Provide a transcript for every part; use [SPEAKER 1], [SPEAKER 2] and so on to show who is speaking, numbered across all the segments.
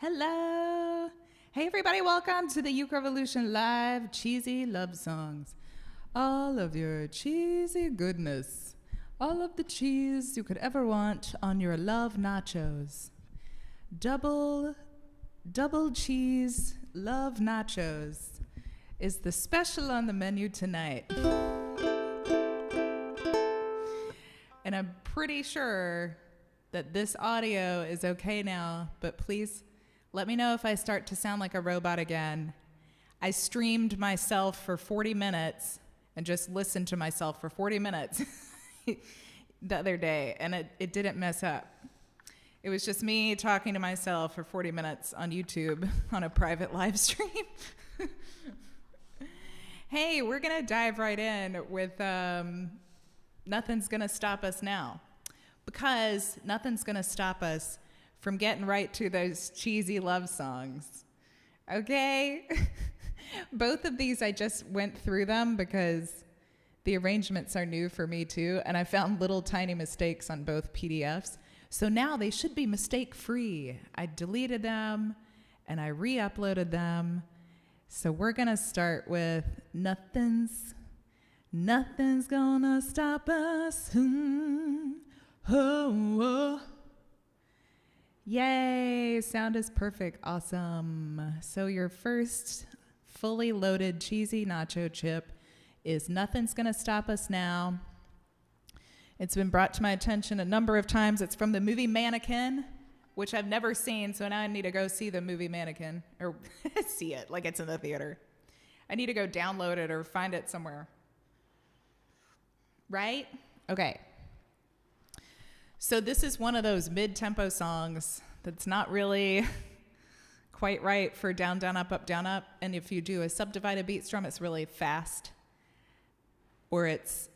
[SPEAKER 1] Hello. Hey, everybody. Welcome to the Uke Revolution live cheesy love songs. All of your cheesy goodness. All of the cheese you could ever want on your love nachos. Double cheese love nachos is the special on the menu tonight. And I'm pretty sure that this audio is okay now, but please let me know if I start to sound like a robot again. I streamed myself for 40 minutes and just listened to myself for 40 minutes the other day, and it didn't mess up. It was just me talking to myself for 40 minutes on YouTube on a private live stream. Hey, we're going to dive right in with Nothing's Gonna Stop Us Now, because nothing's going to stop us from getting right to those cheesy love songs. Okay? Both of these, I just went through them because the arrangements are new for me too, and I found little tiny mistakes on both PDFs. So now they should be mistake-free. I deleted them and I re-uploaded them. So we're gonna start with Nothing's Gonna Stop Us. Oh. Yay, sound is perfect, awesome. So your first fully loaded cheesy nacho chip is Nothing's Gonna Stop Us Now. It's been brought to my attention a number of times. It's from the movie Mannequin, which I've never seen, so now I need to go see the movie Mannequin, or see it like it's in the theater. I need to go download it or find it somewhere. Right? Okay. So this is one of those mid-tempo songs that's not really quite right for down, down, up, up, down, up. And if you do a subdivided beat strum, it's really fast. Or it's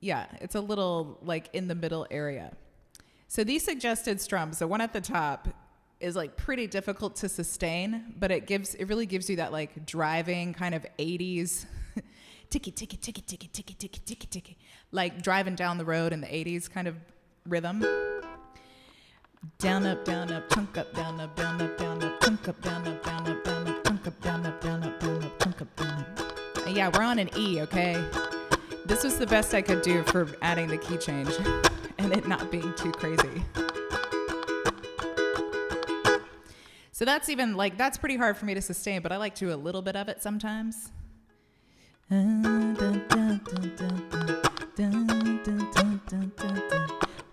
[SPEAKER 1] a little like in the middle area. So these suggested strums, the one at the top is like pretty difficult to sustain, but it really gives you that like driving kind of 80s ticky, ticky, ticky, ticky, ticky, ticky, ticky, ticky, like driving down the road in the 80s kind of rhythm. Down, up, chunk up, down, up, down, up, down, up, chunk up, down, up, down, up, down, up, chunk up, down, up, down, up, down, up, chunk up, down, up. Yeah, we're on an E, okay? This was the best I could do for adding the key change and it not being too crazy. So that's pretty hard for me to sustain, but I like to do a little bit of it sometimes.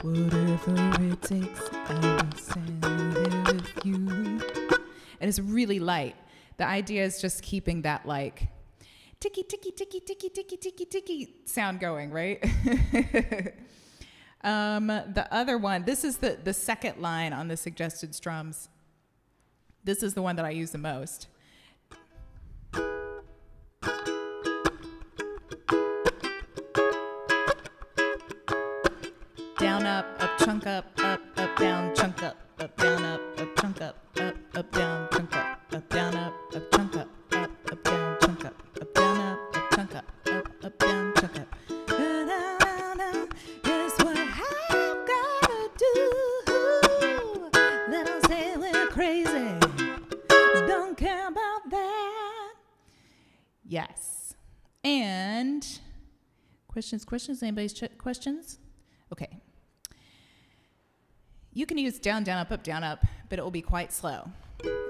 [SPEAKER 1] Whatever it takes, I will stand here with you. And it's really light. The idea is just keeping that like ticky, ticky, ticky, ticky, ticky, ticky, ticky sound going, right? The other one, this is the second line on the suggested strums. This is the one that I use the most. Down, up, chunk up, down, chunk up, down, up, chunk up, down, chunk up, down, up, chunk up, down, chunk up, down, up, chunk up, down, chunk up. Here's what I've gotta do. Let them say we're crazy. Don't care about that. Yes. And questions? Anybody's questions? Okay. You can use down, down, up, but it will be quite slow.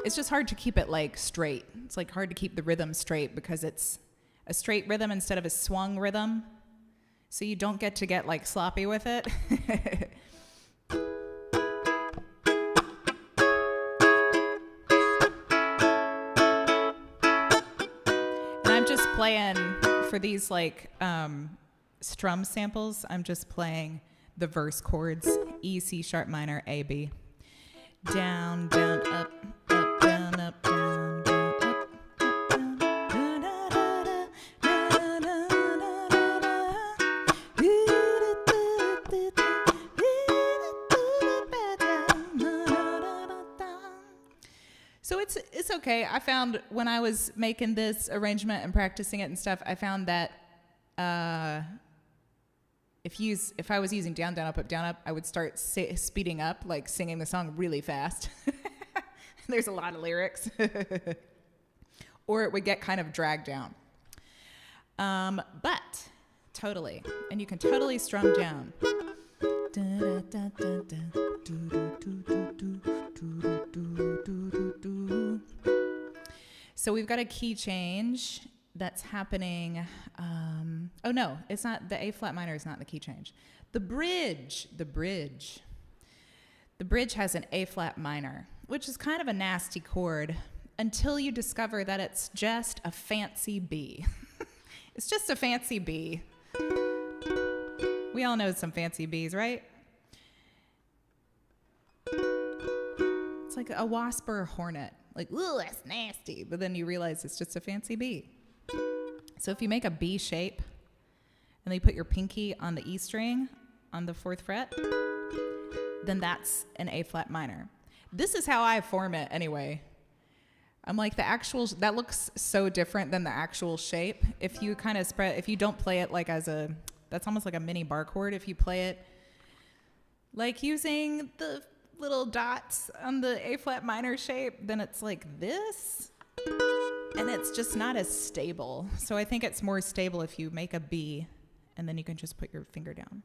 [SPEAKER 1] It's just hard to keep it like straight. It's like hard to keep the rhythm straight because it's a straight rhythm instead of a swung rhythm. So you don't get to get like sloppy with it. And I'm just playing for these like strum samples. I'm just playing the verse chords, E, C sharp minor, A, B. Down, down, up, down, up, down, down, up, down, so it's okay. I found when I was making this arrangement and practicing it and stuff, I found that if I was using down, down, up, I would start speeding up, like singing the song really fast. There's a lot of lyrics. Or it would get kind of dragged down. But totally. And you can totally strum down. So we've got a key change that's happening. Oh no, it's not. The A flat minor is not the key change. The bridge has an A flat minor, which is kind of a nasty chord until you discover that it's just a fancy B. It's just a fancy B. We all know some fancy Bs, right? It's like a wasp or a hornet. Like, ooh, that's nasty. But then you realize it's just a fancy B. So if you make a B shape and then you put your pinky on the E string on the 4th fret, then that's an A flat minor. This is how I form it anyway. I'm like that looks so different than the actual shape. If you kind of if you don't play it like that's almost like a mini bar chord. If you play it like using the little dots on the A flat minor shape, then it's like this. And it's just not as stable. So I think it's more stable if you make a B and then you can just put your finger down.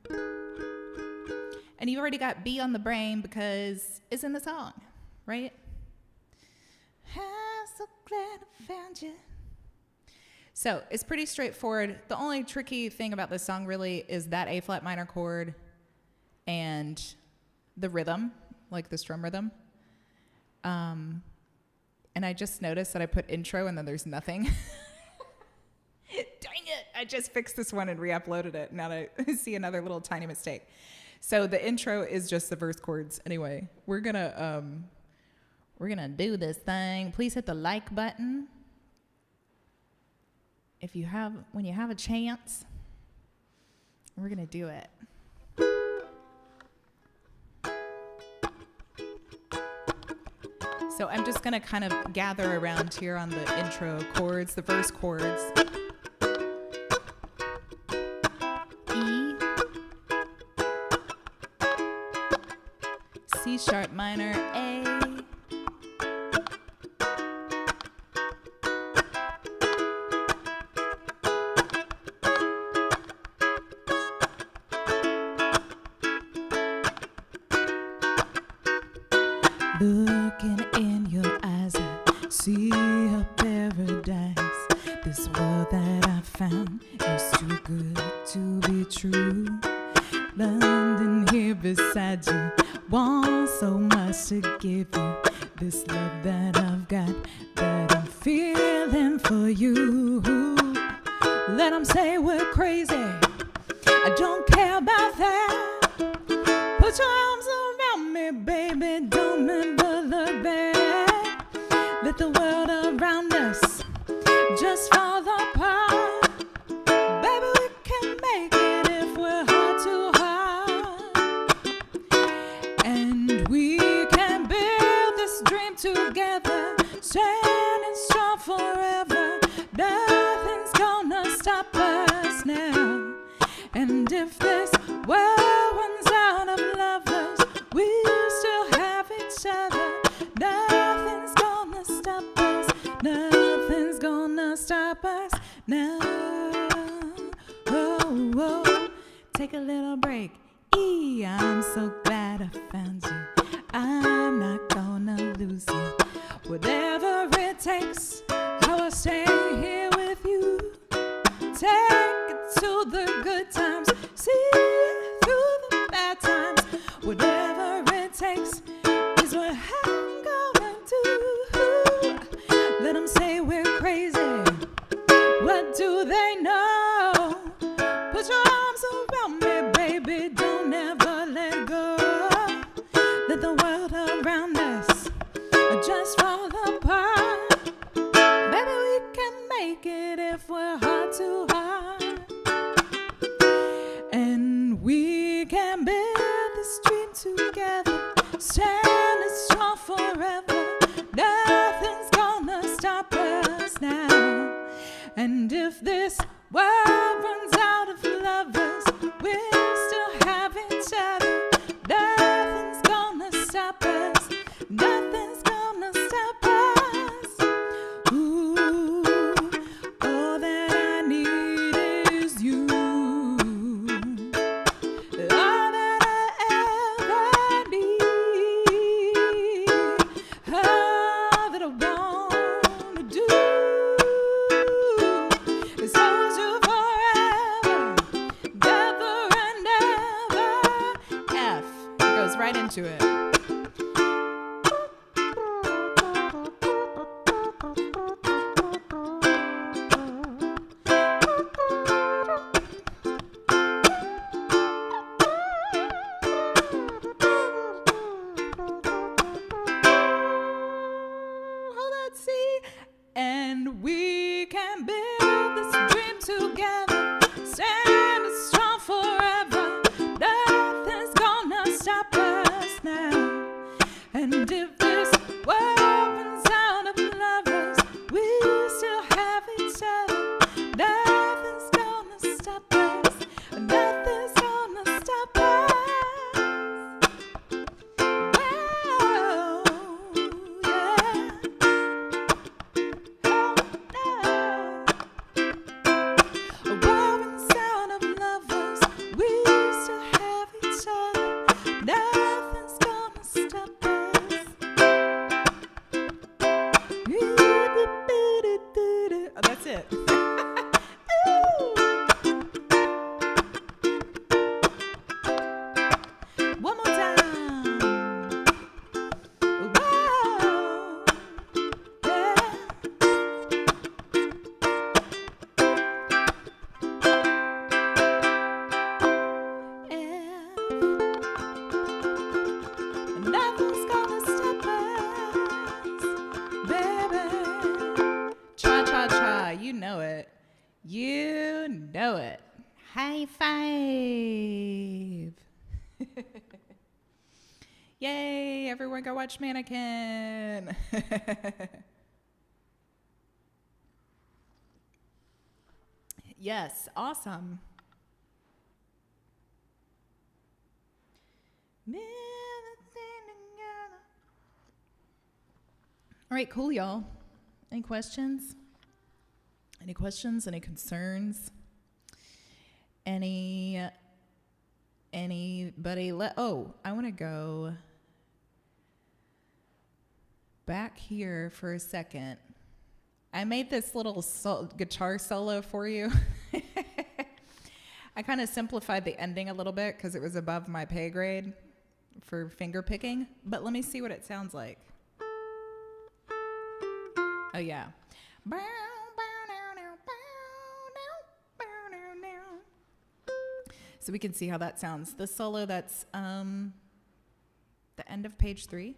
[SPEAKER 1] And you've already got B on the brain because it's in the song, right? I'm so glad I found you. So it's pretty straightforward. The only tricky thing about this song really is that A flat minor chord and the rhythm, like the strum rhythm. And I just noticed that I put intro and then there's nothing. Dang it. I just fixed this one and re-uploaded it. Now I see another little tiny mistake. So the intro is just the verse chords. Anyway, we're gonna do this thing. Please hit the like button when you have a chance. We're gonna do it. So I'm just gonna kind of gather around here on the intro chords, the verse chords. E, C sharp minor, A, looking in your eyes, I see a paradise. This world that I found is too good to be true. London here beside you, want so much to give you. This love that I've got, that I'm feeling for you. Let them say we're crazy, I don't care about that. Put your arms around me, baby, don't ever look back. Let the world around us just fall apart. Baby, we can make it if we're hard to hard. And we can build this dream together, standing strong forever. Nothing's gonna stop us now. And if this world runs out of lovers, we'll still have each other. Nothing's gonna stop us. Nothing's gonna stop us now. Oh, oh. Take a little break. E, I'm so glad I found you. I'm not gonna lose you. Whatever it takes, I will stay here with you. Take it to the good times, see through the bad times. Whatever it takes is what I'm gonna do. Let them say we're crazy, what do they know? Put your arms around me, baby, don't ever let go. Let the world around us just fall apart. Baby, we can make it if we're hard to hard. And we can build this dream together, standing strong forever. Nothing's gonna stop us now. And if this world runs out of lovers, we'll still have each other. Nothing's gonna stop us. Nothing's gonna stop us. to it. Let's see. And we can build this dream together, stand strong forever. Nothing's gonna stop us now. And if this world runs out of lovers, we still have each other. Nothing's gonna stop us. Nothing's gonna stop us. Wow, yeah. A warring sound of lovers, we still have each other. Nothing's gonna stop us. Oh, that's it. Ooh. One more time. Wow. Yeah. Nothing's gonna stop us, baby. Cha cha cha, you know it. You know it. High five. Yay, everyone go watch Mannequin. Yes, awesome. All right, cool, y'all. Any questions? Any questions? Any concerns? Anybody? I want to go back here for a second. I made this little guitar solo for you. I kind of simplified the ending a little bit because it was above my pay grade for finger picking, but let me see what it sounds like. Oh, yeah. So we can see how that sounds. The solo, that's the end of page 3.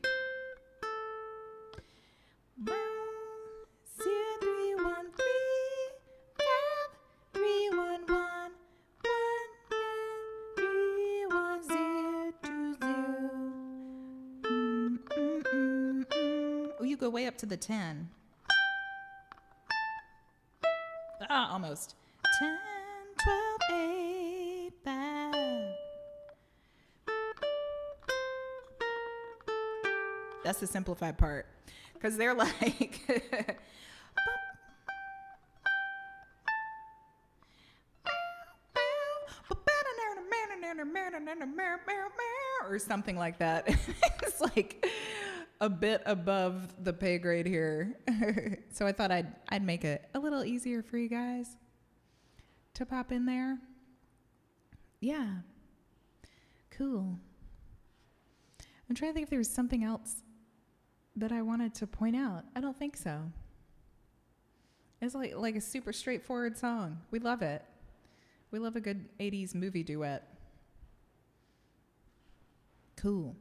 [SPEAKER 1] Oh, you go way up to the 10. Almost. 10, 12, 8, 5. That's the simplified part. Because they're like... or something like that. It's like a bit above the pay grade here. So I thought I'd make it a little easier for you guys to pop in there. Yeah. Cool. I'm trying to think if there was something else that I wanted to point out. I don't think so. It's like a super straightforward song. We love it. We love a good 80s movie duet. Cool.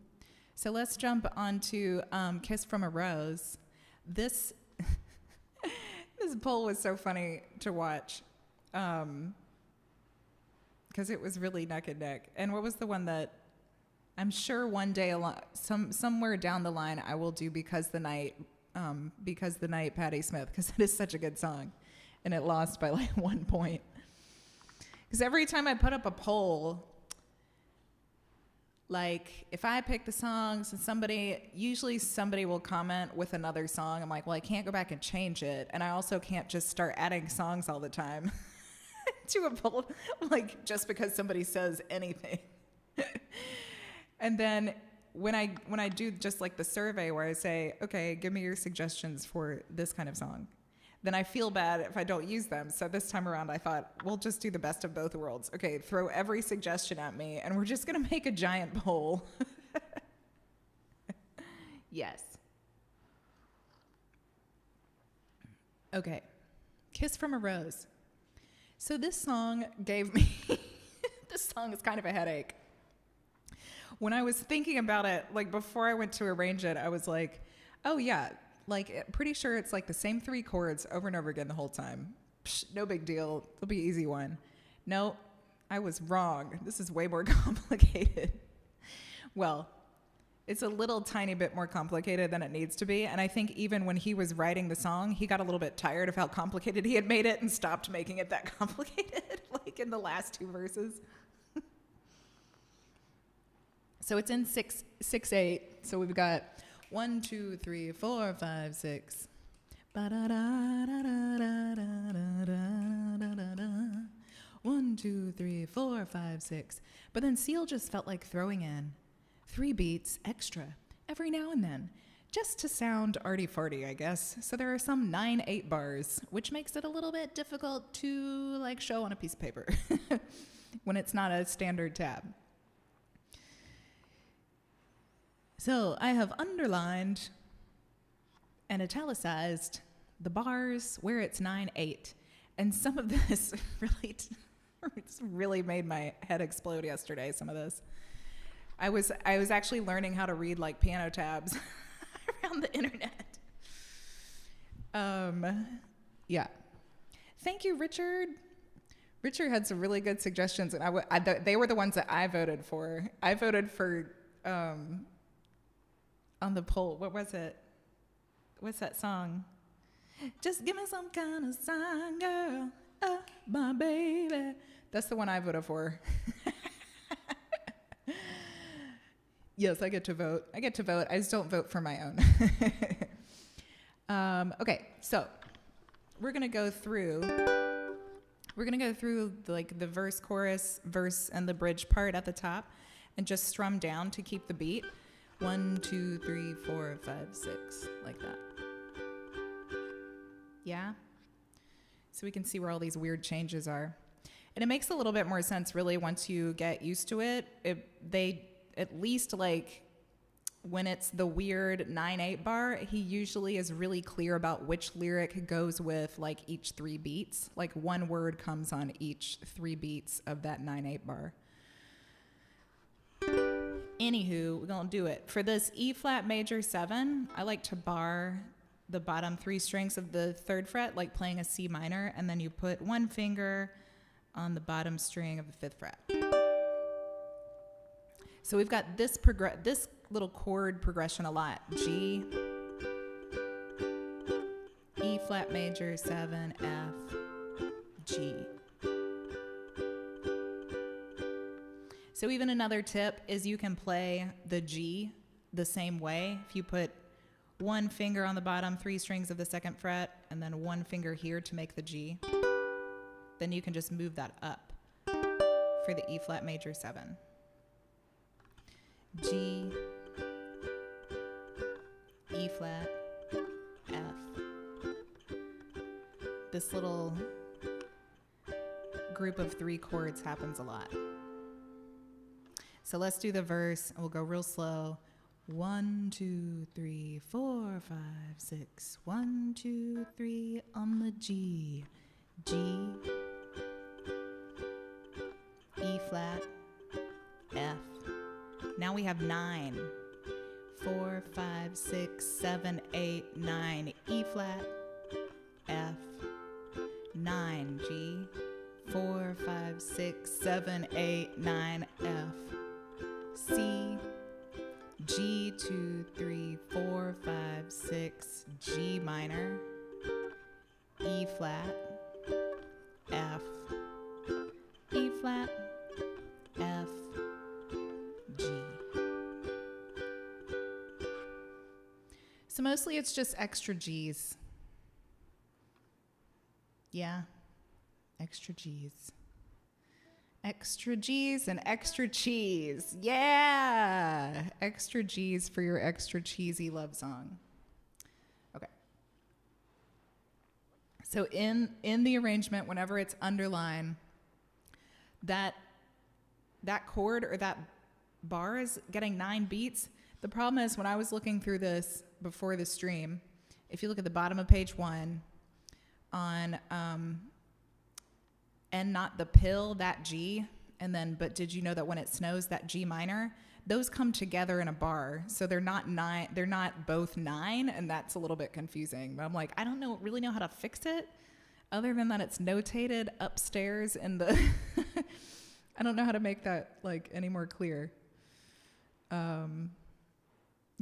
[SPEAKER 1] So let's jump on to Kiss from a Rose. This this poll was so funny to watch because it was really neck and neck. And what was the one that I'm sure one day somewhere down the line I will do Because the Night, Patti Smith, because it is such a good song. And it lost by like 1 point. Because every time I put up a poll, like, if I pick the songs and usually somebody will comment with another song. I'm like, well, I can't go back and change it. And I also can't just start adding songs all the time to a poll, like, just because somebody says anything. And then when I do just like the survey where I say, okay, give me your suggestions for this kind of song, then I feel bad if I don't use them. So this time around, I thought, we'll just do the best of both worlds. Okay, throw every suggestion at me, and we're just going to make a giant poll. Yes. Okay. Kiss from a Rose. So this song gave me, this song is kind of a headache. When I was thinking about it, like before I went to arrange it, I was like, oh yeah, like pretty sure it's like the same 3 chords over and over again the whole time. Psh, no big deal. It'll be an easy one. No, I was wrong. This is way more complicated. Well, it's a little tiny bit more complicated than it needs to be. And I think even when he was writing the song, he got a little bit tired of how complicated he had made it and stopped making it that complicated, like in the last 2 verses. So it's in 6/8. So we've got 1, 2, 3, 4, 5, 6. 1, 2, 3, 4, 5, 6. But then Seal just felt like throwing in 3 beats extra every now and then, just to sound arty-farty, I guess. So there are some 9/8 bars, which makes it a little bit difficult to like show on a piece of paper when it's not a standard tab. So I have underlined and italicized the bars where it's 9/8, and some of this really made my head explode yesterday. Some of this. I was actually learning how to read like piano tabs around the internet. Yeah. Thank you, Richard. Richard had some really good suggestions, and they were the ones that I voted for. I voted for on the poll. What was it? What's that song? Just give me some kind of sign, girl. Oh, my baby. That's the one I voted for. Yes, I get to vote. I just don't vote for my own. Okay, so we're gonna go through like the verse, chorus, verse, and the bridge part at the top, and just strum down to keep the beat. 1, 2, 3, 4, 5, 6, like that. Yeah. So we can see where all these weird changes are, and it makes a little bit more sense really once you get used to it. They at least like when it's the weird 9/8 bar, he usually is really clear about which lyric goes with like each 3 beats. Like one word comes on each 3 beats of that 9/8 bar. Anywho, we're gonna do it. For this E flat major 7, I like to bar the bottom 3 strings of the 3rd fret, like playing a C minor, and then you put 1 finger on the bottom string of the 5th fret. So we've got this little chord progression a lot. G, E flat major 7, F, G. So even another tip is you can play the G the same way. If you put 1 finger on the bottom 3 strings of the 2nd fret and then 1 finger here to make the G, then you can just move that up for the E flat major 7. G, E flat, F. This little group of 3 chords happens a lot. So let's do the verse, and we'll go real slow. 1, 2, 3, 4, 5, 6. 1, 2, 3 on the G. G, E flat, F. Now we have 9. 4, 5, 6, 7, 8, 9. E flat, F, 9. G, 4, 5, 6, 7, 8, 9. F, C, G, 2, 3, 4, 5, 6. G minor, E flat, F, E flat, F, G. So mostly it's just extra G's. Yeah, extra G's. Extra G's and extra cheese. Yeah, extra G's for your extra cheesy love song. Okay. So in the arrangement, whenever it's underlined, that chord or that bar is getting 9 beats, The problem is when I was looking through this before the stream, if you look at the bottom of page 1 on and not the pill, that G, and then but did you know that when it snows, that G minor, those come together in a bar. So they're not both 9, and that's a little bit confusing. But I'm like, I don't really know how to fix it other than that it's notated upstairs in the I don't know how to make that like any more clear.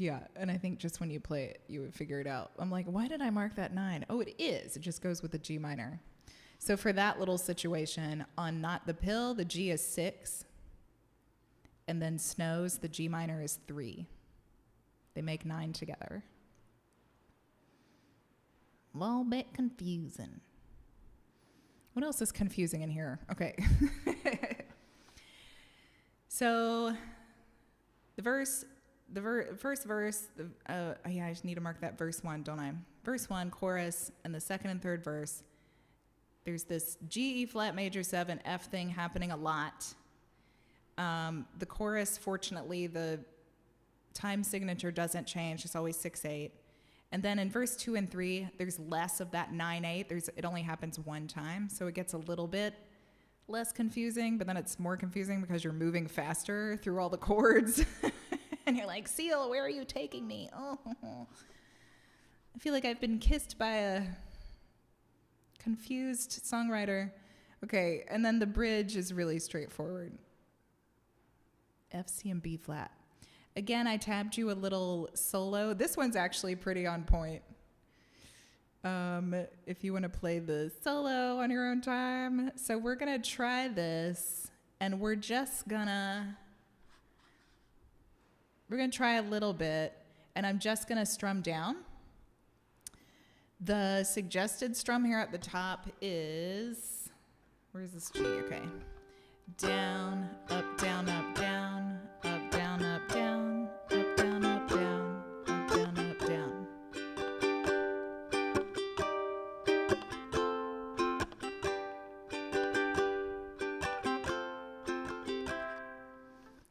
[SPEAKER 1] Yeah, and I think just when you play it, you would figure it out. I'm like, why did I mark that 9? Oh, it is. It just goes with the G minor. So for that little situation, on Not the Pill, the G is 6. And then Snows, the G minor is 3. They make 9 together. A little bit confusing. What else is confusing in here? Okay. So the first verse, yeah, I just need to mark that verse 1, don't I? Verse 1, chorus, and the second and third verse, there's this G, E flat major 7, F thing happening a lot. The chorus, fortunately, the time signature doesn't change. It's always 6/8. And then in verse 2 and 3, there's less of that 9/8. It only happens one time, so it gets a little bit less confusing, but then it's more confusing because you're moving faster through all the chords. And you're like, Seal, where are you taking me? Oh, I feel like I've been kissed by a confused songwriter. Okay, and then the bridge is really straightforward. F, C, and B flat. Again, I tabbed you a little solo. This one's actually pretty on point. If you want to play the solo on your own time. So we're going to try this, and we're going to try a little bit, and I'm just going to strum down. The suggested strum here at the top is, where's this G? Okay. Down, up, down, up, down, up, down, up, down, up, down, up, down, up, down, up, down.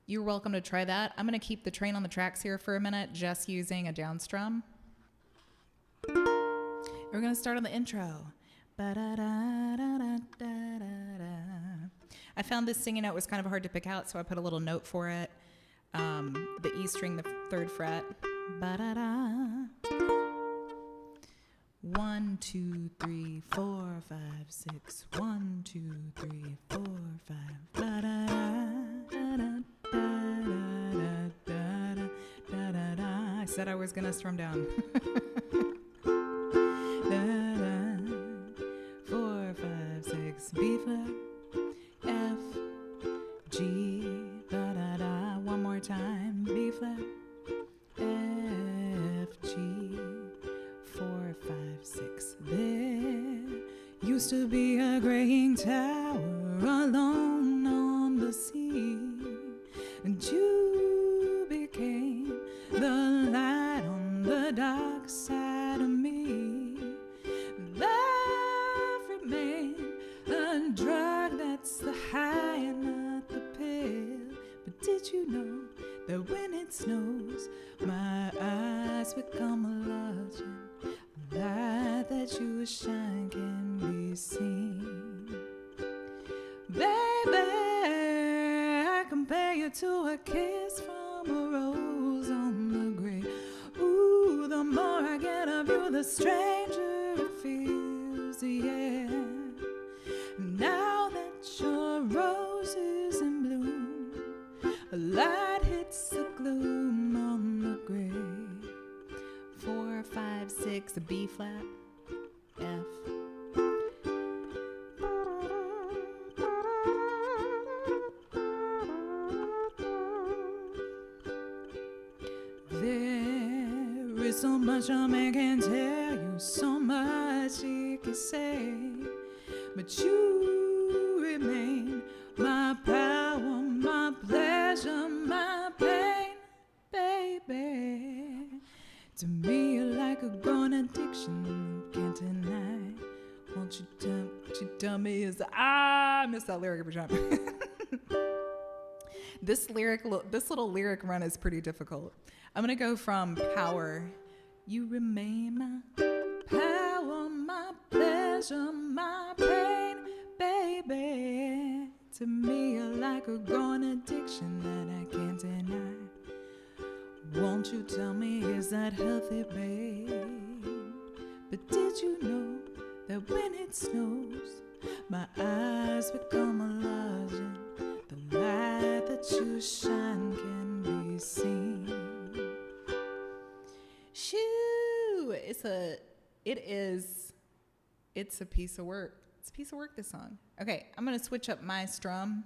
[SPEAKER 1] You're welcome to try that. I'm going to keep the train on the tracks here for a minute, just using a down strum. We're going to start on the intro. I found this singing note was kind of hard to pick out, so I put a little note for it. The E string, the 3rd fret. 1, 2, 3, 4, 5, 6. 1, 2, 3, 4, 5. I said I was gonna strum down. 4, 5, 6. B flat, F, G, one more time. B flat, F, G, 4, 5, 6. There used to be a graying tower alone on the sea, and you became the light on the dark side of me. Love remained a drug that's the high and not the pill. But did you know that when it snows, my eyes become a legend? The light that you shine can be seen. Baby, I compare you to a kiss from a rose on the grave. Ooh, the more I get of you, the stranger it feels, yeah. Now that your rose is in bloom, a light hits the gloom on the grave. 4, 5, 6, a B flat, F. There is so much a man can tell you, so much he can say, but you remain my power, my pleasure, my pain, baby. To me, you're like a growing addiction, can't deny. Won't you tell me is I miss that lyric every time. This little lyric run is pretty difficult. I'm going to go from power. You remain my power, my pleasure, my pain, baby. To me, you're like a growing addiction that I can't deny. Won't you tell me, is that healthy, babe? But did you know that when it snows, my eyes become a lodging? The light that you shine can be seen. Shoo! It's a piece of work. It's a piece of work, this song. Okay, I'm gonna switch up my strum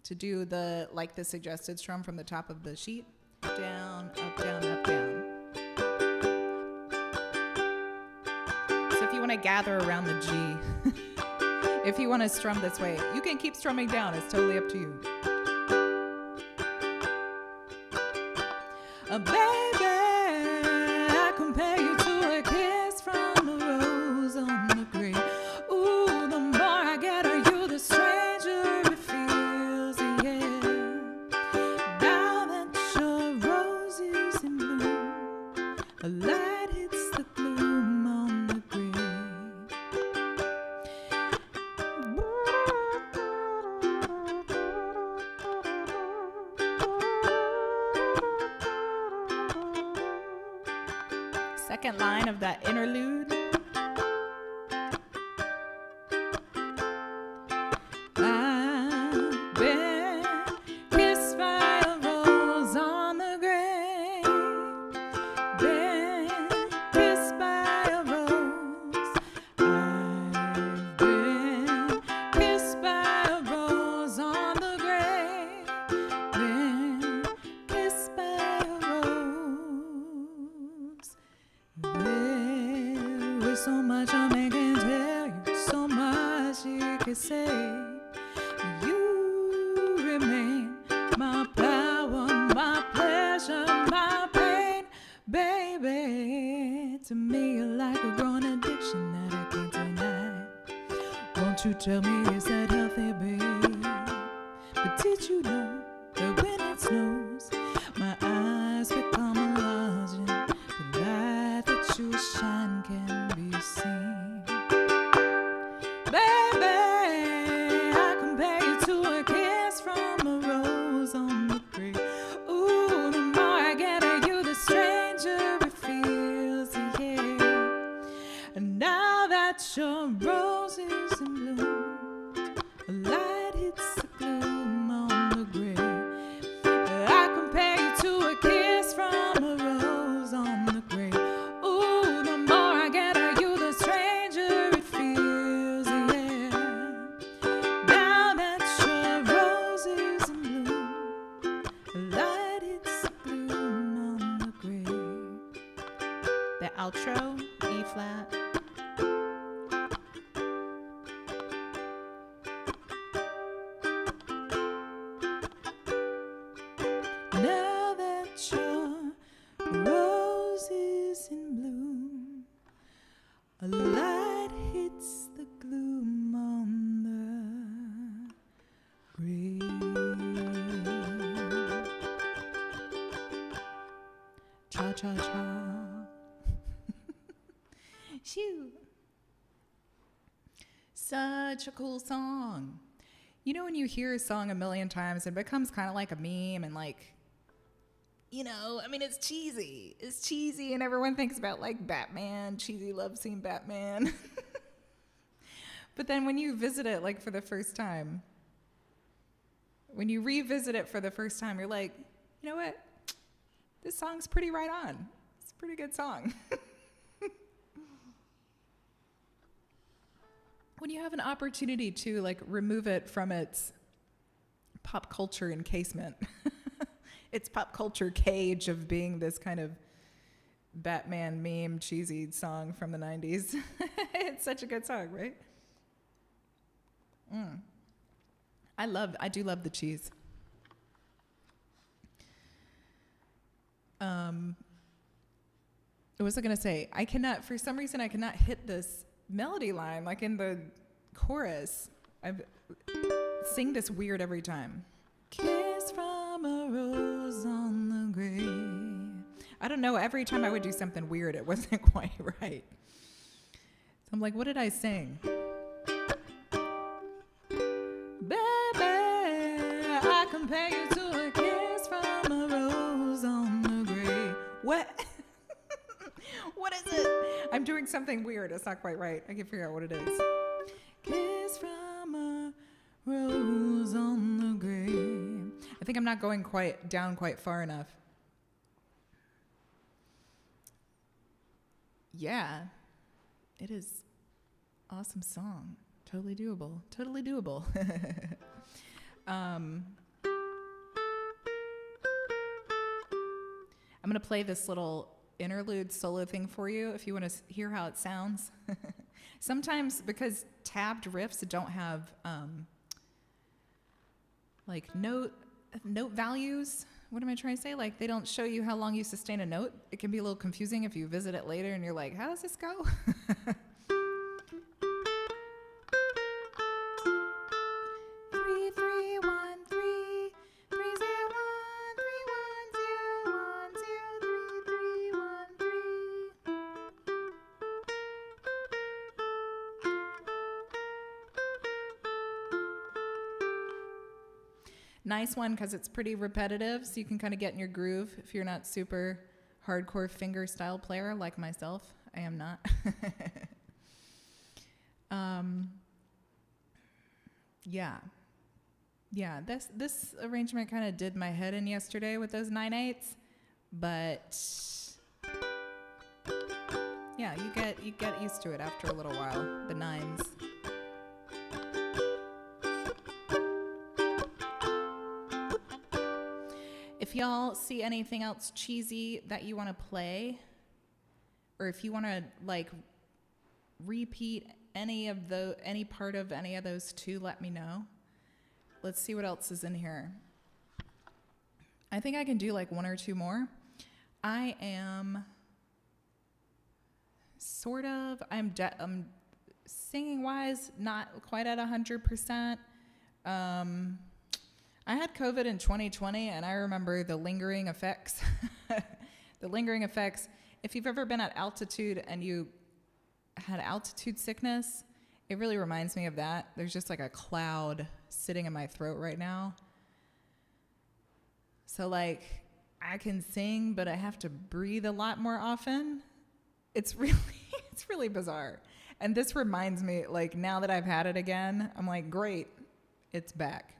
[SPEAKER 1] to do the suggested strum from the top of the sheet. Down, up, down, up, down. So if you want to gather around the G, if you want to strum this way, you can keep strumming down. It's totally up to you. Baby, I compare you to a kiss from a rose on the grave. Ooh, the more I get of you, the stranger it feels, yeah. Now that your rose is in bloom, a light hits the gloom on the grave. Second line of that interlude. I've been kissed by a rose on the grave. Been kissed by a rose. I've been kissed by a rose on the grave. Been kissed by a rose. There is so much a man can tell you, so much he can say. You remain my power, my pleasure, my pain, baby. To me, you're like a growing addiction that I can't deny. Won't you tell me, is that healthy, babe? But did you know that when it snows, my eyes become a lodging? The light that you shine can be seen. Baby, I compare you to a kiss from a rose on the grave. Ooh, the more I get of you, the stranger it feels, yeah. And now that your rose is in bloom, a light hits the gloom on the grave. I compare you to a kiss from a rose on the grave. Ooh, the more I get of you, the stranger it feels, yeah. Now that your rose is in bloom, a light hits the gloom on the grave. The outro, E flat. Now that your rose is in bloom, a light hits the gloom on the grave. Cha cha cha. Shoo. Such a cool song. You know when you hear a song a million times, it becomes kind of like a meme and it's cheesy. It's cheesy and everyone thinks about Batman, cheesy love scene Batman. But then when you visit it for the first time, when you revisit it for the first time, you're like, you know what? This song's pretty right on. It's a pretty good song. When you have an opportunity to remove it from its pop culture encasement, its pop culture cage of being this kind of Batman meme cheesy song from the 90s. It's such a good song, right? I do love the cheese. What was I going to say? For some reason, I cannot hit this melody line in the chorus. I sing this weird every time. Kiss from from a rose on the grave. I don't know. Every time I would do something weird, it wasn't quite right. So I'm like, what did I sing? Baby, I compare you to a kiss from a rose on the grave. What? What is it? I'm doing something weird. It's not quite right. I can figure out what it is. Kiss from a rose on the grave. I think I'm not going quite far enough. Yeah, it is awesome song. Totally doable. Totally doable. I'm going to play this little interlude solo thing for you if you want to hear how it sounds. Sometimes because tabbed riffs don't have like note values. What am I trying to say? Like they don't show you how long you sustain a note. It can be a little confusing if you visit it later and you're like, how does this go? 3 3 1 3 3 0 1 3 1 0 1 0 3 3 1 3. Nice one because it's pretty repetitive, so you can kind of get in your groove if you're not super hardcore finger style player like myself. I am not. Yeah. This arrangement kind of did my head in yesterday with those 9/8, but yeah, you get used to it after a little while. The nines. If y'all see anything else cheesy that you want to play, or if you want to like repeat any part of any of those two, let me know. Let's see what else is in here. I think I can do like one or two more. I am sort of, I'm singing wise, not quite at 100%. I had COVID in 2020, and I remember the lingering effects. The lingering effects. If you've ever been at altitude and you had altitude sickness, it really reminds me of that. There's just like a cloud sitting in my throat right now. So like, I can sing, but I have to breathe a lot more often. It's really bizarre. And this reminds me, like, now that I've had it again, I'm like, great, it's back.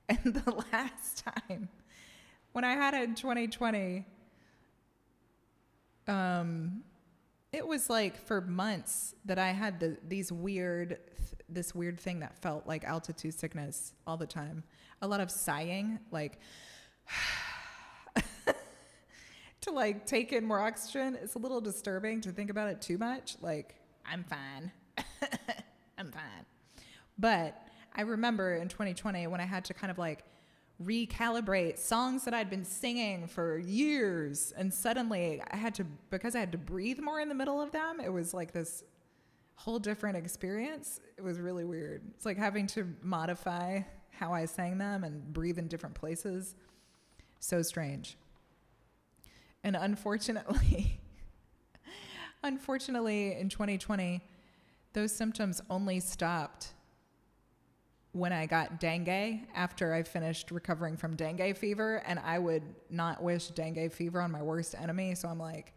[SPEAKER 1] And the last time when I had it in 2020, it was like for months that I had this weird thing that felt like altitude sickness all the time. A lot of sighing, like to like take in more oxygen. It's a little disturbing to think about it too much. Like, I'm fine. I'm fine. But I remember in 2020 when I had to kind of like recalibrate songs that I'd been singing for years, and suddenly because I had to breathe more in the middle of them, it was like this whole different experience. It was really weird. It's like having to modify how I sang them and breathe in different places. So strange. And unfortunately in 2020, those symptoms only stopped when I got dengue after I finished recovering from dengue fever, and I would not wish dengue fever on my worst enemy. So I'm like,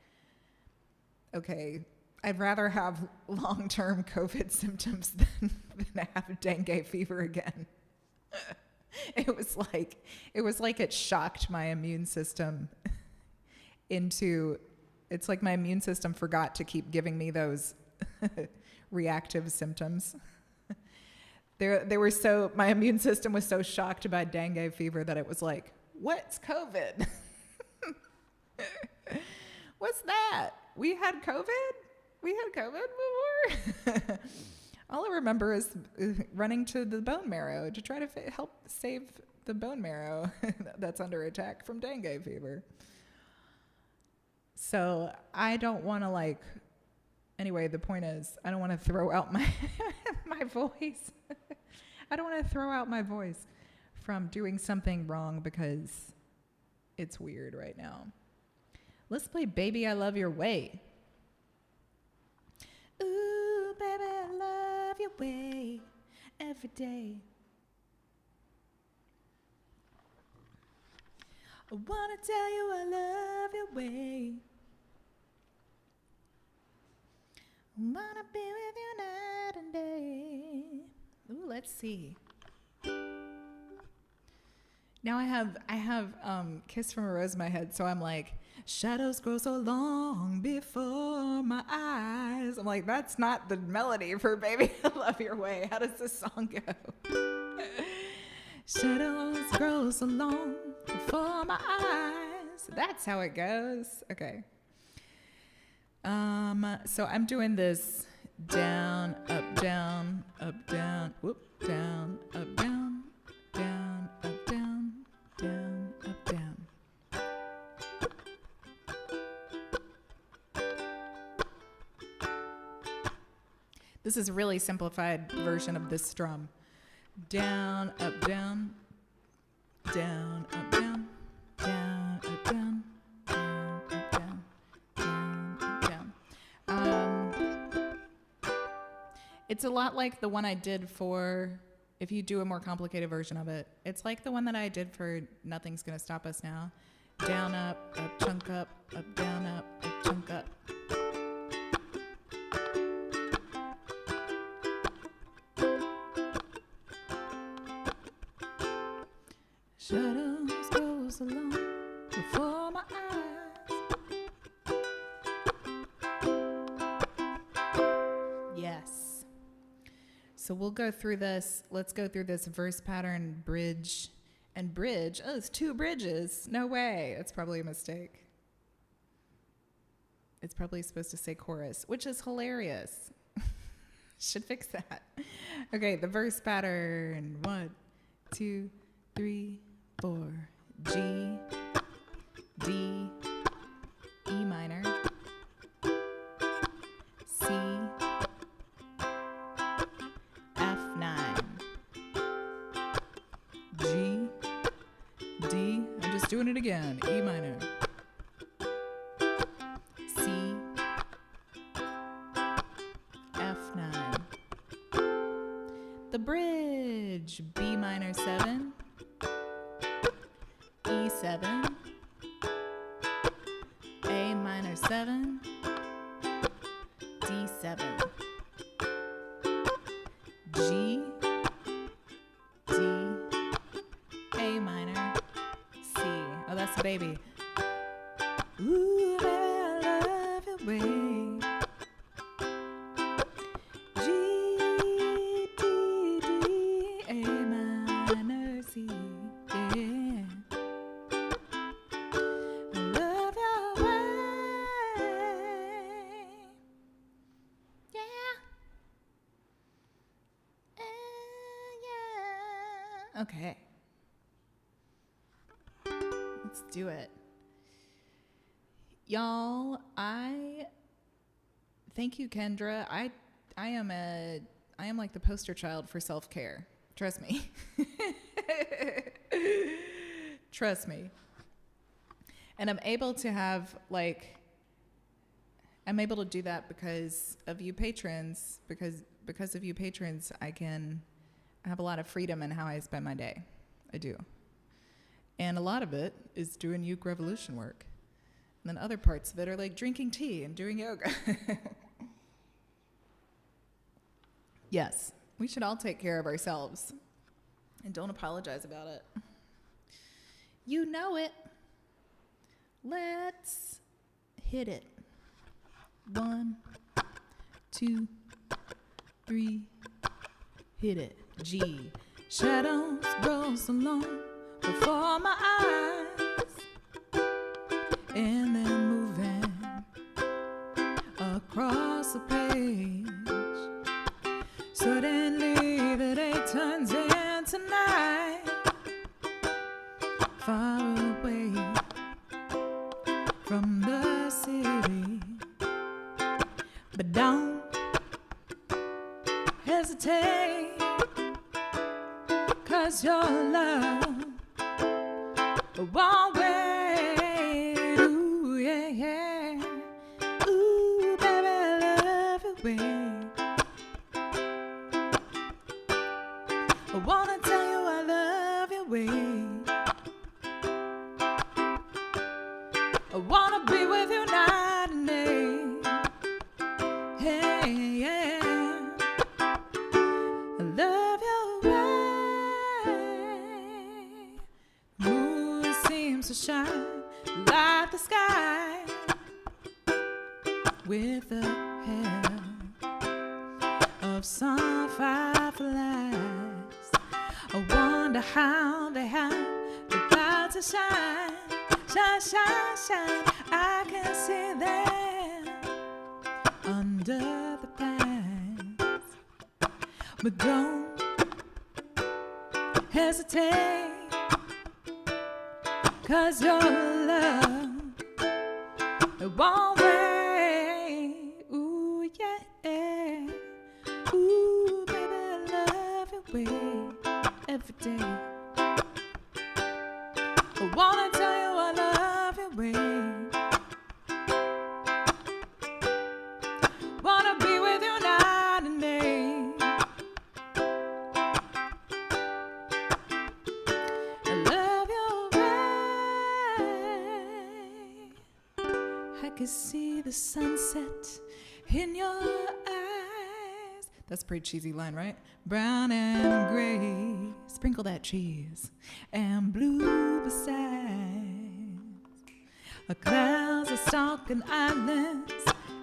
[SPEAKER 1] okay, I'd rather have long-term COVID symptoms than have dengue fever again. It was like it shocked my immune system it's like my immune system forgot to keep giving me those reactive symptoms. My immune system was so shocked by dengue fever that it was like, what's COVID? What's that? We had COVID before? All I remember is running to the bone marrow to try to help save the bone marrow that's under attack from dengue fever. So I don't want to anyway, the point is, I don't want to throw out my voice. I don't want to throw out my voice from doing something wrong because It's weird right now. Let's play Baby I Love Your Way. Ooh, baby, I love your way every day. I wanna tell you I love your way. I wanna be with you night and day. Ooh, let's see. Now I have Kiss from a Rose in my head, so I'm like, shadows grow so long before my eyes. I'm like, that's not the melody for Baby I Love Your Way. How does this song go? Shadows grow so long before my eyes. That's how it goes. Okay. So I'm doing this down, up, down, whoop, down, up, down, down, up, down, down, up, down. This is a really simplified version of this strum. Down, up, down, down, up, down, down, up, down, down, up, down, down, up, down. It's a lot like the one I did for, if you do a more complicated version of it, it's like the one that I did for Nothing's Gonna Stop Us Now. Down, up, chunk up, down, up, chunk up. Shadows go so long before my eyes. Yes. So we'll go through this. Let's go through this verse pattern, bridge, and bridge. Oh, it's 2 bridges. No way. It's probably a mistake. It's probably supposed to say chorus, which is hilarious. Should fix that. Okay, the verse pattern. 1, 2, 3, 4, G, D, E minor, C, F9, G, D, I'm just doing it again, E minor, C, F9, the bridge, B minor 7, E7, A minor 7, D7, G, D, A minor, C. Oh, that's the baby. Ooh, baby, I love your way. G, D, D, A minor, C. Yeah. Okay. Let's do it. Y'all, thank you, Kendra. I am like the poster child for self-care. Trust me. Trust me. And I'm able to do that because of you patrons, because of you patrons, I have a lot of freedom in how I spend my day. I do. And a lot of it is doing Uke Revolution work. And then other parts of it are like drinking tea and doing yoga. Yes, we should all take care of ourselves. And don't apologize about it. You know it. Let's hit it. 1, 2, 3, hit it. G. Shadows grow so long before my eyes, and they're moving across the page. Suddenly the day turns into night, far away from the city. But don't hesitate, 'cause your love won't wait. I wanna tell you I love your way. I wanna be with you night and day. Hey, yeah. I love your way. Moon seems to shine like the sky with the help of some fireflies. I wonder how they have the clouds to shine, shine, shine, shine. I can see them under the pines. But don't hesitate, 'cause your love, it won't wait. Ooh, yeah. Ooh, baby, I love your way every day. I wanna tell you I love your way. Wanna be with you night and day. I love your way. I can see the sunset in your eyes. That's a pretty cheesy line, right? Brown and gray, sprinkle that cheese, and blue besides. The clouds are stalking islands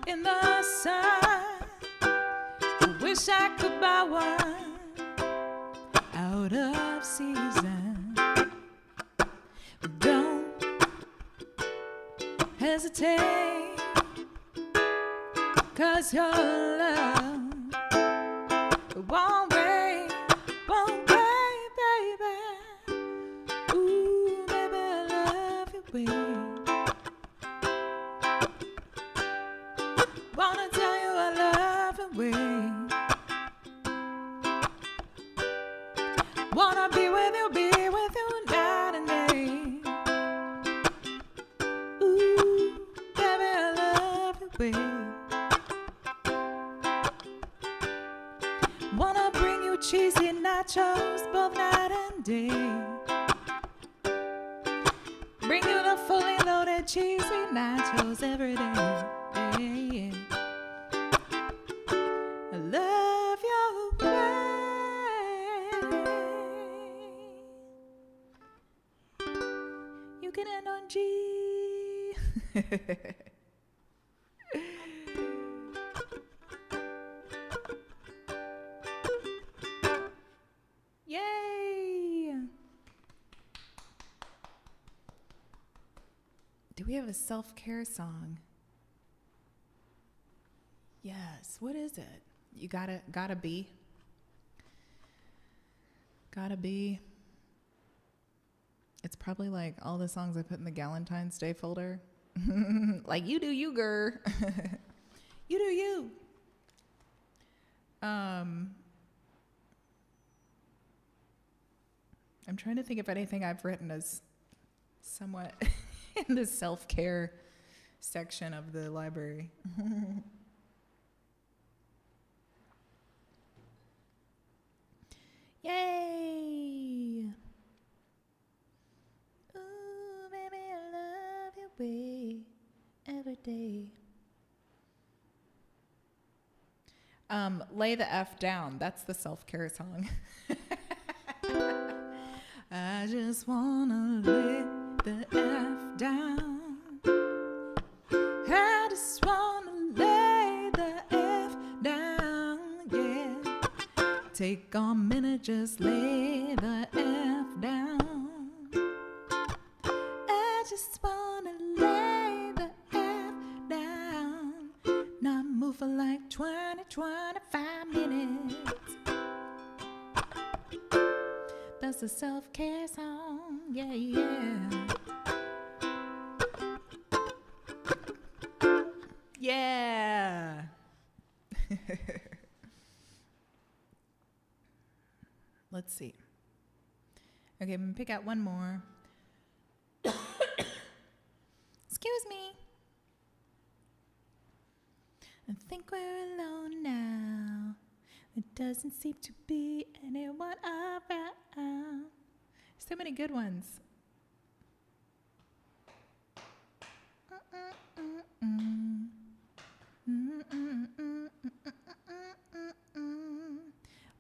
[SPEAKER 1] in the sun. I wish I could buy one out of season. But don't hesitate, 'cause your love, it won't wait, baby. Ooh, baby, I love your way. Wanna tell you I love your way. Wanna be with you night and day. Ooh, baby, I love your way. Wanna bring you cheesy nachos both night and day. Bring you the fully loaded cheesy nachos every day. Yeah. I love your way. You can end on G. Yay! Do we have a self-care song? Yes. What is it? You gotta be. Gotta be. It's probably like all the songs I put in the Galentine's Day folder. Like, you do you, girl. You do you. I'm trying to think if anything I've written is somewhat in the self-care section of the library. Yay! Ooh, baby, I love your way every day. Lay the F down. That's the self-care song. I just wanna lay the F down. I just wanna lay the F down, yeah. Take a minute, just lay the F down. I just wanna lay the F down. Not move for like 25 minutes. That's a self-care song, yeah, yeah. Yeah. Let's see. Okay, I'm gonna pick out one more. Excuse me. I think we're alone now. It doesn't seem to be anyone around. So many good ones.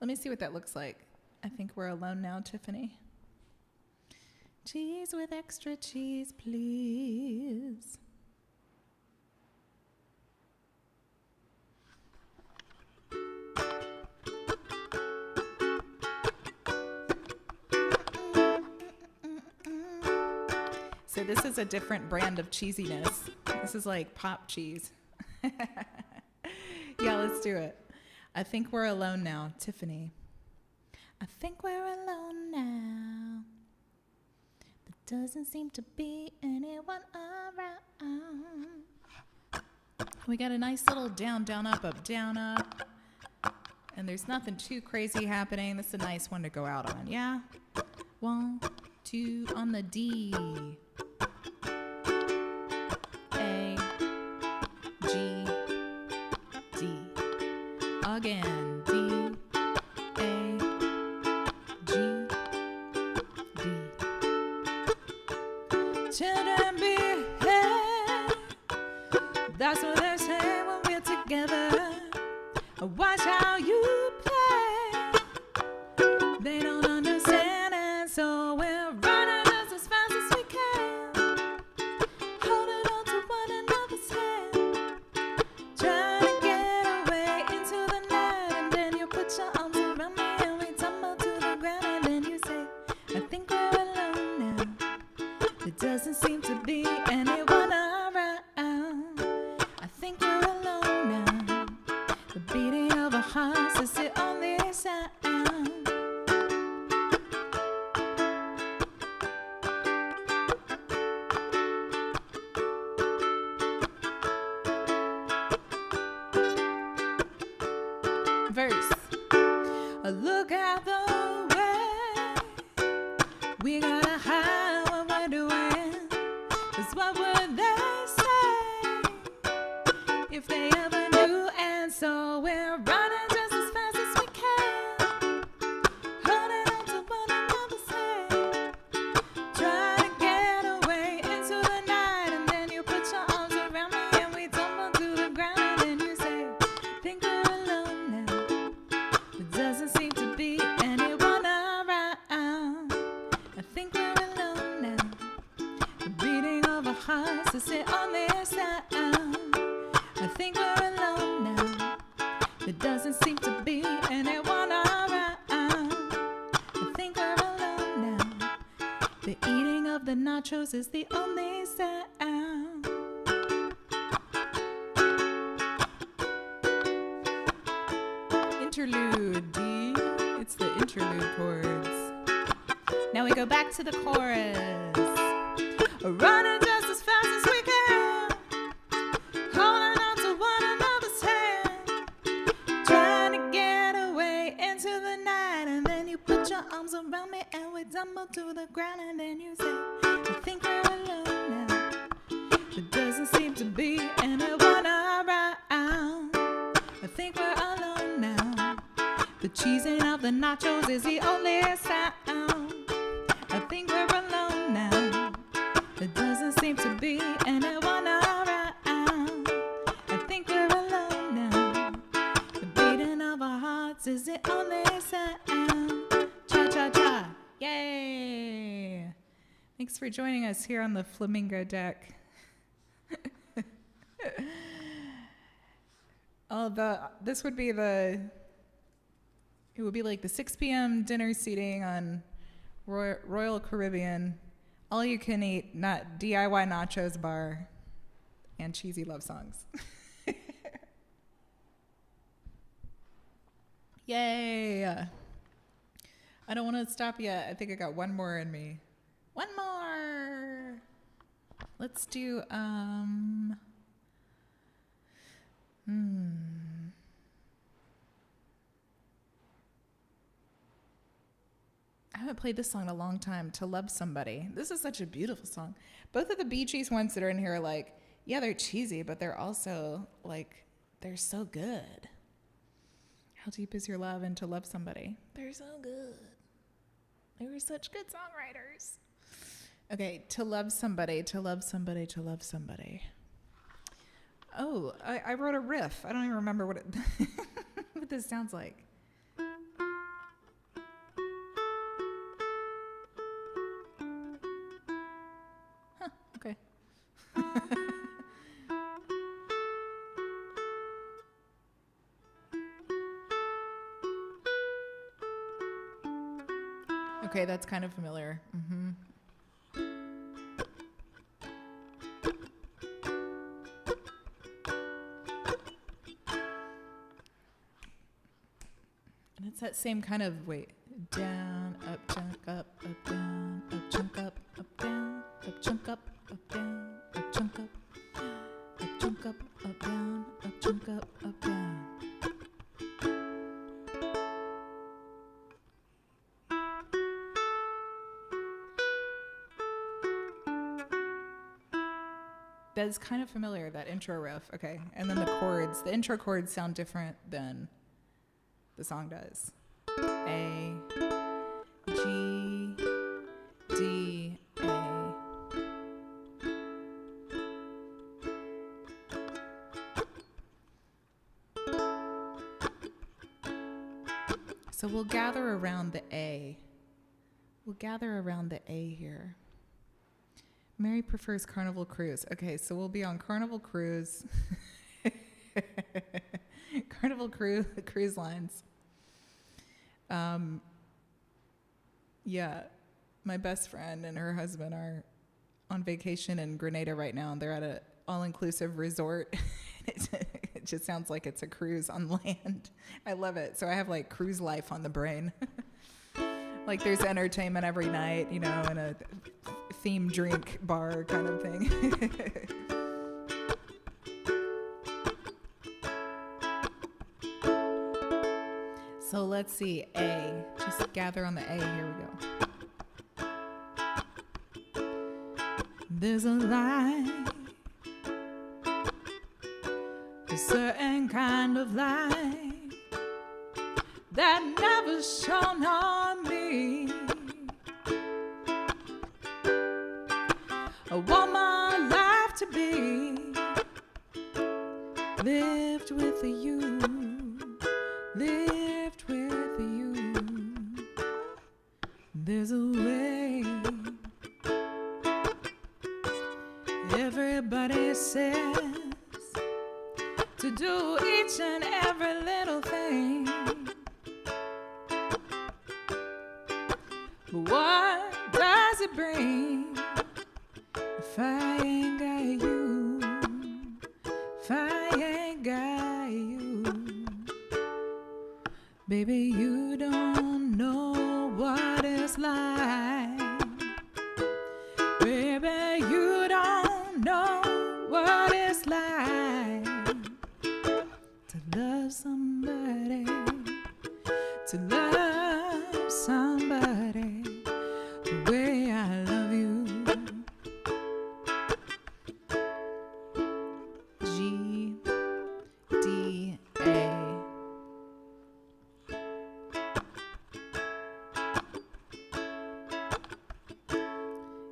[SPEAKER 1] Let me see what that looks like. I think we're alone now, Tiffany. Cheese with extra cheese, please. So this is a different brand of cheesiness. This is like pop cheese. Yeah, let's do it. I think we're alone now, Tiffany. I think we're alone now. There doesn't seem to be anyone around. We got a nice little down, down, up, down, up. And there's nothing too crazy happening. This is a nice one to go out on, yeah? 1, 2, on the D. A, G, D. Again, D, A, G, D. Children behave. That's what they say when we're together. Watch how you play. They don't understand, and so we're running just as fast as we can, holding on to one another's hand, trying to get away into the night. And then you put your arms around me and we tumble to the ground. And then you say, I think we're alone now. There doesn't seem to be anyone around. I think we're alone now. The beating of our hearts is the only sound. Verse. Look out the way. We gotta hide what we're doing. 'Cause what would they say if they ever knew? And so we're running just as fast as we can, holding on to one another's hand, trying to get away into the night. And then you put your arms around me and we tumble to the ground. And then you say, think we're alone now. There doesn't seem to be anyone around. I think we're alone now. The beating of our hearts is the only sound. I think we're alone now. There doesn't seem to be anyone around. I think we're alone now. The eating of the nachos is the only sound. Interlude D. It's the interlude chords. Now we go back to the chorus. Running just as fast as we can, holding on to one another's hand, trying to get away into the night. And then you put your arms around me and we tumble to the ground. And then you say, I think we're alone now. There doesn't seem to be anyone around. I think we're alone now. The cheesing of the nachos is the only sound. I think we're alone now. There doesn't seem to be anyone around. I think we're alone now. The beating of our hearts is the only sound. Cha cha cha. Yay. Thanks for joining us here on the Flamingo Deck. This would be it would be like the 6 p.m. dinner seating on Royal Caribbean, all you can eat, not DIY nachos bar, and cheesy love songs. Yay! I don't want to stop yet. I think I got one more in me. One more! Let's do, I haven't played this song in a long time, To Love Somebody. This is such a beautiful song. Both of the Bee Gees ones that are in here are like, yeah, they're cheesy, but they're also like, they're so good. How deep is your love and to love somebody? They're so good. They were such good songwriters. Okay, to love somebody, to love somebody, to love somebody. Oh, I wrote a riff. I don't even remember what what this sounds like. Huh, okay. Okay, that's kind of familiar. Mm-hmm. And it's that same kind of, down, up, chunk, up, down, up, chunk, up, down, up, chunk, up, down, up, chunk, up, down, up, chunk, up, down. That's kind of familiar, that intro riff. Okay, and then the chords. The intro chords sound different than the song does. A, G, D, A. So we'll gather around the A. We'll gather around the A here. Mary prefers Carnival Cruise. Okay, so we'll be on Carnival Cruise. Carnival Cruise Lines. Yeah, my best friend and her husband are on vacation in Grenada right now. They're at an all-inclusive resort. It just sounds like it's a cruise on land. I love it. So I have like cruise life on the brain. Like there's entertainment every night, you know, and a themed drink bar kind of thing. So let's see, A. Just gather on the A. Here we go. There's a light, a certain kind of light that never shone on me. I want my life to be lived with you, lived with you. There's a way. Everybody says to do each and every little thing. But what does it bring if I ain't got you? If I ain't got you, baby, you don't know what it's like. Baby, you don't know what it's like to love somebody, to love somebody the way I love you. G, D, A.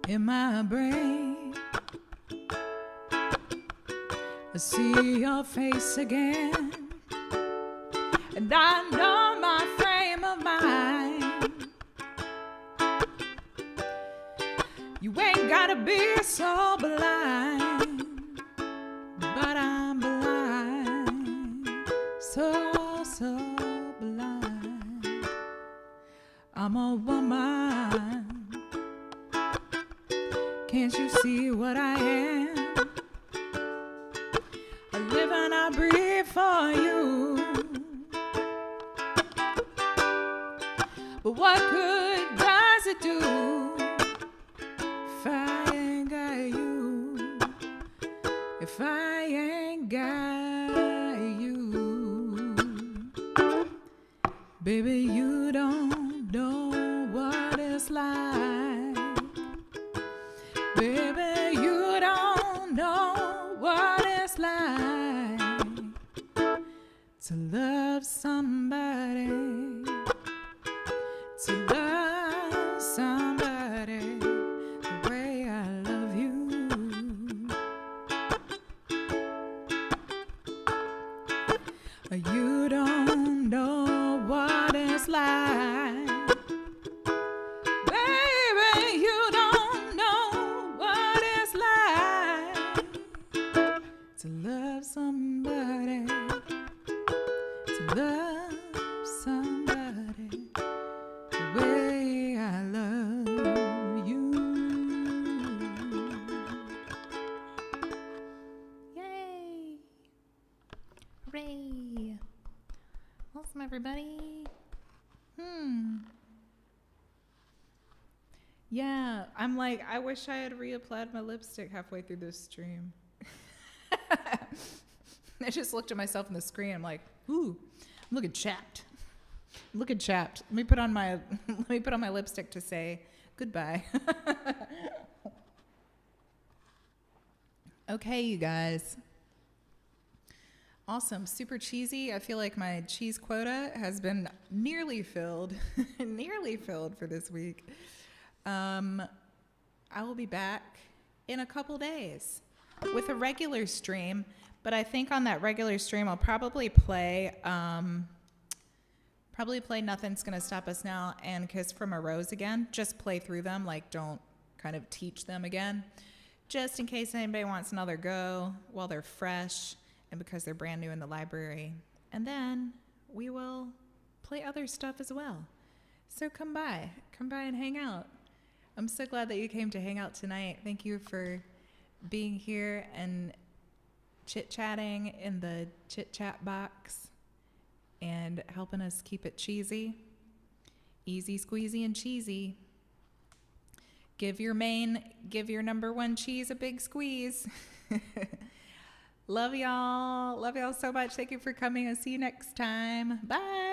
[SPEAKER 1] In my brain, I see your face again, and I know my frame of mind. You ain't gotta be so blind, but I'm blind, so blind. I'm a woman. Can't you see what I am? I live and I breathe for you. But what good does it do if I ain't got you? If I ain't got you, baby, you don't know what it's like. Baby, you don't know what it's like to love somebody, to love somebody the way I love you. You don't know what it's like, baby, you don't know what it's like to love somebody, to love somebody the way I love you. Yay! Hooray! Awesome, everybody. Yeah, I'm like, I wish I had reapplied my lipstick halfway through this stream. I just looked at myself in the screen. I'm like, ooh, I'm looking chapped. I'm looking chapped. Let me put on my lipstick to say goodbye. Okay, you guys. Awesome, super cheesy. I feel like my cheese quota has been nearly filled, nearly filled for this week. I will be back in a couple days with a regular stream, but I think on that regular stream I'll probably play Nothing's Gonna Stop Us Now and Kiss from a Rose again. Just play through them, like don't kind of teach them again, just in case anybody wants another go while they're fresh and because they're brand new in the library. And then we will play other stuff as well. So come by and hang out. I'm so glad that you came to hang out tonight. Thank you for being here and chit-chatting in the chit-chat box and helping us keep it cheesy. Easy, squeezy, and cheesy. Give your number one cheese a big squeeze. Love y'all. Love y'all so much. Thank you for coming. I'll see you next time. Bye.